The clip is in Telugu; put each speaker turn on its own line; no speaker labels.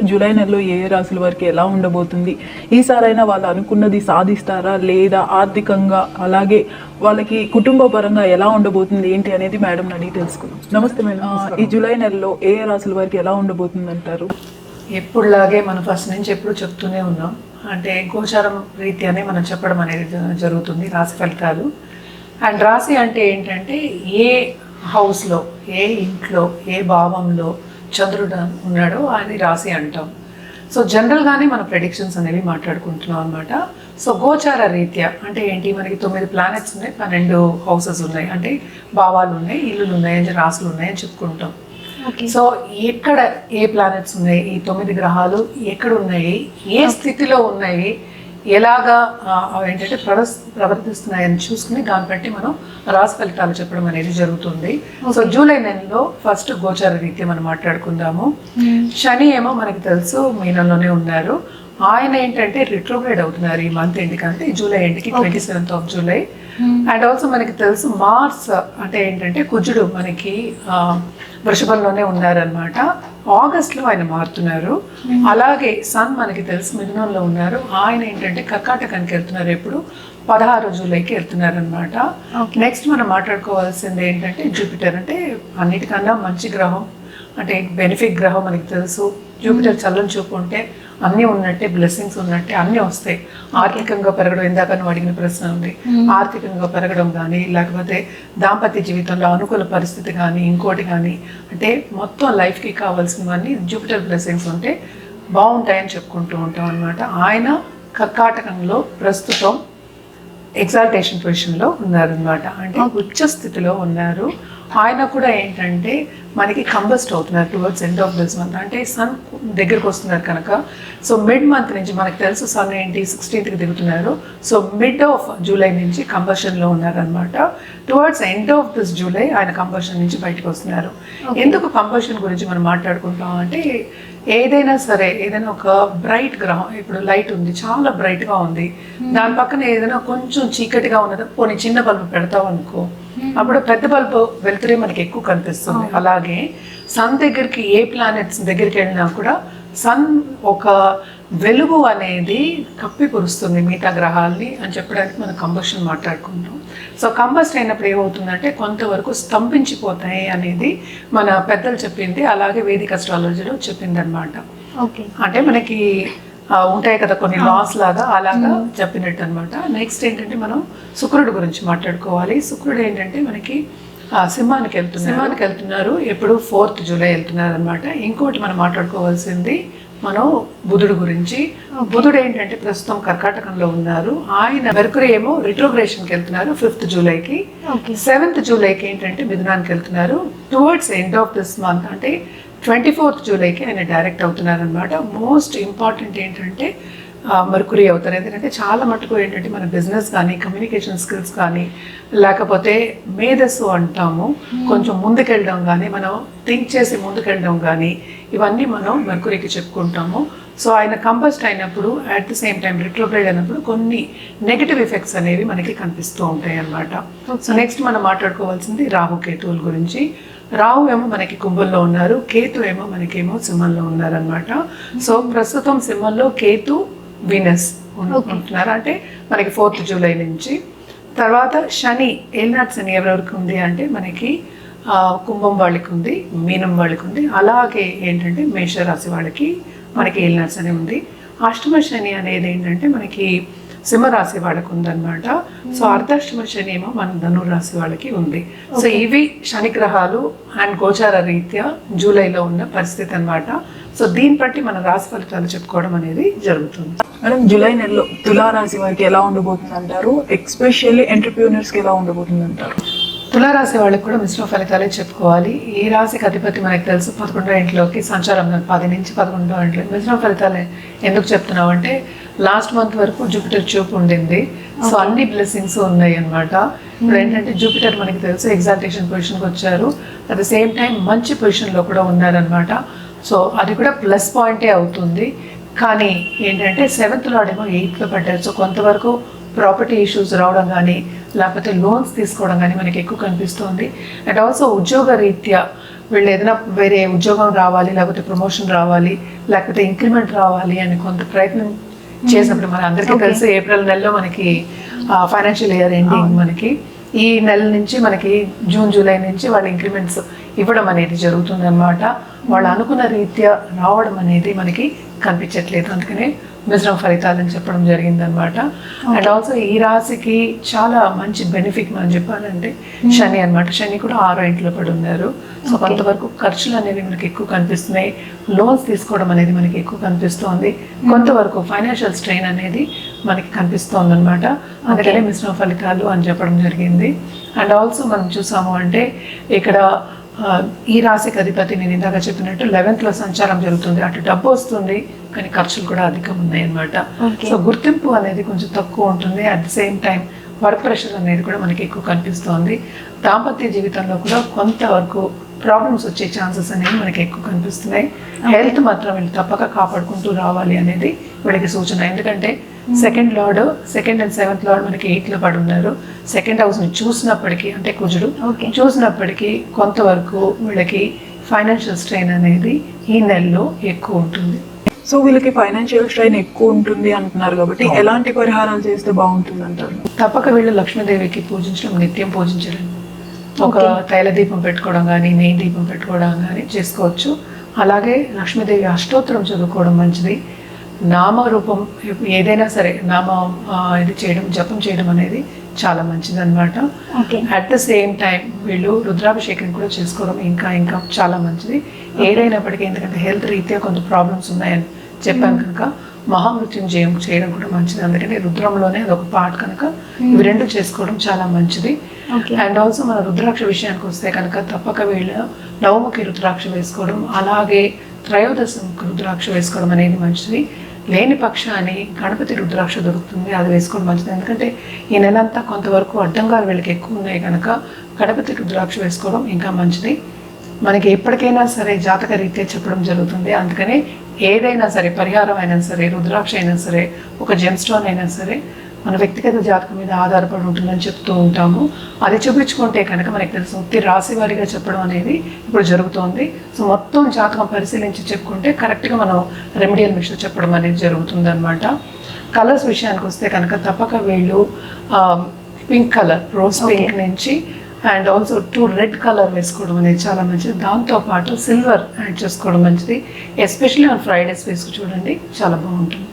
జూలై నెలలో ఏ రాశుల వారికి ఎలా ఉండబోతుంది, ఈసారైనా వాళ్ళు అనుకున్నది సాధిస్తారా లేదా, ఆర్థికంగా అలాగే వాళ్ళకి కుటుంబ పరంగా ఎలా ఉండబోతుంది ఏంటి అనేది మేడం అడిగి తెలుసుకుందాం. నమస్తే మేడం, ఈ జూలై నెలలో ఏ రాశుల వారికి ఎలా ఉండబోతుంది అంటారు?
ఎప్పుడులాగే మనం ఫస్ట్ నుంచి ఎప్పుడు చెప్తూనే ఉన్నాం, అంటే గోచారం రీత్యానే మనం చెప్పడం అనేది జరుగుతుంది రాశి ఫలితాలు. అండ్ రాశి అంటే ఏంటంటే ఏ హౌస్లో, ఏ ఇంట్లో, ఏ భావంలో చంద్రుడు ఉన్నాడో అది రాశి అంటాం. సో జనరల్గానే మన ప్రెడిక్షన్స్ అనేవి మాట్లాడుకుంటున్నాం అనమాట. సో గోచార రీత్యా అంటే ఏంటి, మనకి 9 ప్లానెట్స్ ఉన్నాయి, 12 హౌసెస్ ఉన్నాయి, అంటే భావాలు ఉన్నాయి, ఇల్లులు ఉన్నాయి, అంటే రాశులు ఉన్నాయి అని చెప్పుకుంటాం. సో ఎక్కడ ఏ ప్లానెట్స్ ఉన్నాయి, ఈ 9 గ్రహాలు ఎక్కడ ఉన్నాయి, ఏ స్థితిలో ఉన్నాయి, ఎలాగా ఏంటంటే ప్రవర్తిస్తున్నాయని చూసుకుని దాన్ని బట్టి మనం రాశి ఫలితాలు చెప్పడం అనేది జరుగుతుంది. సో జూలై నెలలో ఫస్ట్ గోచార రీత్యా మనం మాట్లాడుకుందాము. శని ఏమో మనకి తెలుసు మీనంలోనే ఉన్నారు. ఆయన ఏంటంటే రిట్రోగ్రేడ్ అవుతున్నారు ఈ మంత్ ఎండ్కి, అంటే జూలై ఎండ్కి 27th of July. And also మనకి తెలుసు మార్స్ అంటే ఏంటంటే కుజుడు మనకి వృషభంలోనే ఉన్నారనమాట. ఆగస్ట్లో ఆయన మారుతున్నారు. అలాగే సన్ మనకి తెలుసు మిథునంలో ఉన్నారు. ఆయన ఏంటంటే కర్కాటకానికి వెళ్తున్నారు, ఎప్పుడు 16 జూలైకి వెళ్తున్నారు అనమాట. నెక్స్ట్ మనం మాట్లాడుకోవాల్సింది ఏంటంటే జూపిటర్, అంటే అన్నిటికన్నా మంచి గ్రహం, అంటే బెనిఫిట్ గ్రహం మనకి తెలుసు. జూపిటర్ చల్లని చూపు ఉంటే అన్నీ ఉన్నట్టే, బ్లెస్సింగ్స్ ఉన్నట్టే అన్నీ వస్తాయి. ఆర్థికంగా పెరగడం, ఇందాక నువ్వు అడిగిన ప్రశ్న ఉంది, ఆర్థికంగా పెరగడం కానీ, లేకపోతే దాంపత్య జీవితంలో అనుకూల పరిస్థితి కానీ, ఇంకోటి కానీ, అంటే మొత్తం లైఫ్కి కావాల్సినవన్నీ జూపిటర్ బ్లెస్సింగ్స్ ఉంటే బాగుంటాయని చెప్పుకుంటూ ఉంటాం అనమాట. ఆయన కర్కాటకంలో ప్రస్తుతం ఎగ్జాల్టేషన్ పొజిషన్లో ఉన్నారనమాట, అంటే ఉచ్చ స్థితిలో ఉన్నారు. ఆయన కూడా ఏంటంటే మనకి కంబస్ట్ అవుతున్నారు towards end of this month, అంటే సన్ దగ్గరకు వస్తున్నారు కనుక. సో మిడ్ మంత్ నుంచి మనకు తెలుసు సన్ ఏంటి 16th దిగుతున్నారు. సో మిడ్ ఆఫ్ జూలై నుంచి కంబషన్లో ఉన్నారనమాట. Towards end of this July ఆయన కంబషన్ నుంచి బయటకు వస్తున్నారు. ఎందుకు కంబషన్ గురించి మనం మాట్లాడుకుంటాం అంటే, ఏదైనా సరే, ఏదైనా ఒక బ్రైట్ గ్రహం, ఇప్పుడు లైట్ ఉంది, చాలా బ్రైట్గా ఉంది, దాని పక్కన ఏదైనా కొంచెం చీకటిగా ఉన్నది, పోనీ చిన్న బల్బు పెడతాం అనుకో, అప్పుడు పెద్ద బల్బు వెళ్తురే మనకి ఎక్కువ కనిపిస్తుంది. అలాగే సన్ దగ్గరికి, ఏ ప్లానెట్స్ దగ్గరికి వెళ్ళినా కూడా సన్ ఒక వెలుగు అనేది కప్పి పురుస్తుంది మిగతా గ్రహాల్ని అని చెప్పడానికి మనం కంబషన్ మాట్లాడుకుంటాం. సో కంబస్ట్ అయినప్పుడు ఏమవుతుందంటే కొంతవరకు స్తంభించిపోతాయి అనేది మన పెద్దలు చెప్పింది, అలాగే వేదిక అస్ట్రాలజీలో చెప్పింది అనమాట. అంటే మనకి ఉంటాయి కదా కొన్ని లాస్ లాగా, అలాగా చెప్పినట్టు అనమాట. నెక్స్ట్ ఏంటంటే మనం శుక్రుడు గురించి మాట్లాడుకోవాలి. శుక్రుడు ఏంటంటే మనకి సింహానికి వెళ్తున్నారు, ఎప్పుడు 4th జూలై వెళ్తున్నారు అనమాట. ఇంకోటి మనం మాట్లాడుకోవాల్సింది మనం బుధుడు గురించి. బుధుడు ఏంటంటే ప్రస్తుతం కర్కాటకంలో ఉన్నారు. ఆయన మెర్కురీ ఏమో రిట్రోగ్రేషన్కి వెళ్తున్నారు 5th జూలైకి. 7th జూలైకి ఏంటంటే మిథునానికి వెళ్తున్నారు. Towards end of this month అంటే 24th జూలైకి ఆయన డైరెక్ట్ అవుతున్నారు అనమాట. మోస్ట్ ఇంపార్టెంట్ ఏంటంటే మెర్కురీ అవుతారు. ఎందుకంటే చాలా మటుకు ఏంటంటే మన బిజినెస్ కానీ, కమ్యూనికేషన్ స్కిల్స్ కానీ, లేకపోతే మేధస్సు అంటాము, కొంచెం ముందుకెళ్ళడం కానీ, మనం థింక్ చేసి ముందుకెళ్ళడం కానీ, ఇవన్నీ మనం మెర్కురీకి చెప్పుకుంటాము. సో ఆయన కంబస్ట్ అయినప్పుడు, at the same time retrograde అయినప్పుడు కొన్ని నెగిటివ్ ఎఫెక్ట్స్ అనేవి మనకి కనిపిస్తూ ఉంటాయి అన్నమాట. సో నెక్స్ట్ మనం మాట్లాడుకోవాల్సింది రాహుకేతువుల గురించి. రాహు ఏమో మనకి కుంభంలో ఉన్నారు, కేతు ఏమో మనకేమో సింహంలో ఉన్నారనమాట. సో ప్రస్తుతం సింహంలో కేతు, వీనస్ ఉంటున్నారు, అంటే మనకి 4th జూలై నుంచి. తర్వాత శని, ఏలినాటి శని ఎవరెవరికి ఉంది అంటే మనకి కుంభం వాళ్ళకి ఉంది, మీనం వాళ్ళకి ఉంది, అలాగే ఏంటంటే మేషరాశి వాళ్ళకి మనకి ఏలినాటి శని ఉంది. అష్టమ శని అనేది ఏంటంటే మనకి సింహరాశి వాళ్ళకి ఉందన్నమాట. సో అర్ధాష్టమ శని ఏమో మన ధనురాశి వాళ్ళకి ఉంది. సో ఇవి శని గ్రహాలు అండ్ గోచార రీత్యా జూలైలో ఉన్న పరిస్థితి అనమాట. సో దీన్ని బట్టి మన రాశి ఫలితాలు చెప్పుకోవడం అనేది జరుగుతుంది.
మేడం, జూలై నెలలో తులారాశి వారికి ఎలా ఉండబోతుంది అంటారు? ఎక్స్పెషల్లీ ఎంటర్‌ప్రెన్యూర్స్కి ఎలా ఉండబోతుంది అంటారు?
తులారాశి వాళ్ళకి కూడా మిశ్రమ ఫలితాలే చెప్పుకోవాలి. ఈ రాశికి అధిపతి మనకు తెలుసు 11వ ఇంట్లోకి సంచారం 10 నుంచి 11వ ఇంట్లో. మిశ్రమ ఫలితాలే ఎందుకు చెప్తున్నాం అంటే, లాస్ట్ మంత్ వరకు జూపిటర్ చూపు ఉండింది. సో అన్ని బ్లెస్సింగ్స్ ఉన్నాయి అనమాట. ఇప్పుడు ఏంటంటే జూపిటర్ మనకి తెలుసు ఎగ్జాల్టేషన్ పొజిషన్కి వచ్చారు, అట్ ద సేమ్ టైం మంచి పొజిషన్లో కూడా ఉన్నారనమాట. సో అది కూడా ప్లస్ పాయింటే అవుతుంది. కానీ ఏంటంటే 7th లార్డ్ ఏమో 8th పడ్డారు. సో కొంతవరకు ప్రాపర్టీ ఇష్యూస్ రావడం కానీ, లేకపోతే లోన్స్ తీసుకోవడం కానీ మనకి ఎక్కువ కనిపిస్తుంది. అండ్ ఆల్సో ఉద్యోగ రీత్యా వీళ్ళు ఏదైనా వేరే ఉద్యోగం రావాలి, లేకపోతే ప్రమోషన్ రావాలి, లేకపోతే ఇంక్రిమెంట్ రావాలి అని కొంత ప్రయత్నం చేసినప్పుడు, మన అందరికీ తెలుసు ఏప్రిల్ నెలలో మనకి ఫైనాన్షియల్ ఇయర్ ఎండింగ్, మనకి ఈ నెల నుంచి మనకి జూన్ జూలై నుంచి వాళ్ళ ఇంక్రిమెంట్స్ ఇవ్వడం అనేది జరుగుతుంది అనమాట. వాళ్ళు అనుకున్న రీత్యా రావడం అనేది మనకి కనిపించట్లేదు, అందుకనే మిశ్రమ ఫలితాలని చెప్పడం జరిగింది అనమాట. అండ్ ఆల్సో ఈ రాశికి చాలా మంచి బెనిఫిట్ మనం చెప్పాలంటే శని అనమాట. శని కూడా 6వ ఇంట్లో పడి ఉన్నారు. సో కొంతవరకు ఖర్చులు అనేవి మనకి ఎక్కువ కనిపిస్తున్నాయి, లోన్స్ తీసుకోవడం అనేది మనకి ఎక్కువ కనిపిస్తోంది, కొంతవరకు ఫైనాన్షియల్ స్ట్రెయిన్ అనేది మనకి కనిపిస్తోంది అనమాట. అందుకనే మిశ్రమ ఫలితాలు అని చెప్పడం జరిగింది. అండ్ ఆల్సో మనం చూసాము అంటే ఇక్కడ ఈ రాశికి అధిపతి నేను ఇందాక చెప్పినట్టు 11th లో సంచారం జరుగుతుంది. అటు డబ్బు వస్తుంది కానీ ఖర్చులు కూడా అధికం ఉన్నాయి అనమాట. సో గుర్తింపు అనేది కొంచెం తక్కువ ఉంటుంది. At the same time work pressure అనేది కూడా మనకి ఎక్కువ కనిపిస్తోంది. దాంపత్య జీవితంలో కూడా కొంతవరకు ప్రాబ్లమ్స్ వచ్చే ఛాన్సెస్ అనేవి మనకి ఎక్కువ కనిపిస్తున్నాయి. హెల్త్ మాత్రం వీళ్ళు తప్పక కాపాడుకుంటూ రావాలి అనేది వీళ్ళకి సూచన. ఎందుకంటే సెకండ్ అండ్ 7th లార్డ్ మనకి 8th లో పడి ఉన్నారు. సెకండ్ హౌస్ ని చూసినప్పటికీ, అంటే కుజుడు చూసినప్పటికీ కొంతవరకు వీళ్ళకి ఫైనాన్షియల్ స్ట్రెయిన్ అనేది ఈ నెలలో ఎక్కువ ఉంటుంది.
సో వీళ్ళకి ఫైనాన్షియల్ స్ట్రెయిన్ ఎక్కువ ఉంటుంది అంటున్నారు కాబట్టి ఎలాంటి పరిహారాలు చేస్తే బాగుంటుంది అంటారు?
తప్పక వీళ్ళు లక్ష్మీదేవికి పూజించడం, నిత్యం పూజించడం, ఒక తైల దీపం పెట్టుకోవడం కానీ, నెయ్యి దీపం పెట్టుకోవడం కానీ చేసుకోవచ్చు. అలాగే లక్ష్మీదేవి అష్టోత్తరం చదువుకోవడం మంచిది. నామరూపం ఏదైనా సరే ఇది చేయడం, జపం చేయడం అనేది చాలా మంచిది అనమాట. అట్ ద సేమ్ టైం వీళ్ళు రుద్రాభిషేకం కూడా చేసుకోవడం ఇంకా చాలా మంచిది. ఏదైనప్పటికీ ఎందుకంటే హెల్త్ రీత్యా కొంత ప్రాబ్లమ్స్ ఉన్నాయని చెప్పాను కనుక మహామృత్యుంజయం చేయడం కూడా మంచిది. అందుకని రుద్రంలోనే అదొక పార్ట్ కనుక ఇవి రెండు చేసుకోవడం చాలా మంచిది. అండ్ ఆల్సో మన రుద్రాక్ష విషయానికి వస్తే కనుక తప్పక వీళ్ళు నవముఖి రుద్రాక్ష వేసుకోవడం, అలాగే త్రయోదశముఖి రుద్రాక్ష వేసుకోవడం అనేది మంచిది. లేని పక్షాన్ని గణపతి రుద్రాక్ష దొరుకుతుంది, అది వేసుకోవడం మంచిది. ఎందుకంటే ఈ నెలంతా కొంతవరకు అడ్డంగాలు వీళ్ళకి ఎక్కువ ఉన్నాయి కనుక గణపతి రుద్రాక్ష వేసుకోవడం ఇంకా మంచిది. మనకి ఎప్పటికైనా సరే జాతక రీత్యా చెప్పడం జరుగుతుంది. అందుకనే ఏదైనా సరే పరిహారం అయినా సరే, రుద్రాక్ష అయినా సరే, ఒక జెమ్ స్టోన్ అయినా సరే మన వ్యక్తిగత జాతకం మీద ఆధారపడి ఉంటుందని చెప్తూ ఉంటాము. అది చూపించుకుంటే కనుక మనకి తెలుసు, ఉత్తి రాశి వారిగా చెప్పడం అనేది ఇప్పుడు జరుగుతోంది. సో మొత్తం జాతకం పరిశీలించి చెప్పుకుంటే కరెక్ట్గా మనం రెమెడియల్ మిషన్ చెప్పడం అనేది జరుగుతుంది అనమాట. కలర్స్ విషయానికి వస్తే కనుక తప్పక వీళ్ళు పింక్ కలర్, రోజ్ పింక్ నుంచి అండ్ ఆల్సో 2 రెడ్ కలర్ వేసుకోవడం అనేది చాలా మంచిది. దాంతోపాటు సిల్వర్ యాడ్ చేసుకోవడం మంచిది. ఎస్పెషల్లీ ఆన్ ఫ్రైడేస్ వేసుకు చూడండి, చాలా బాగుంటుంది.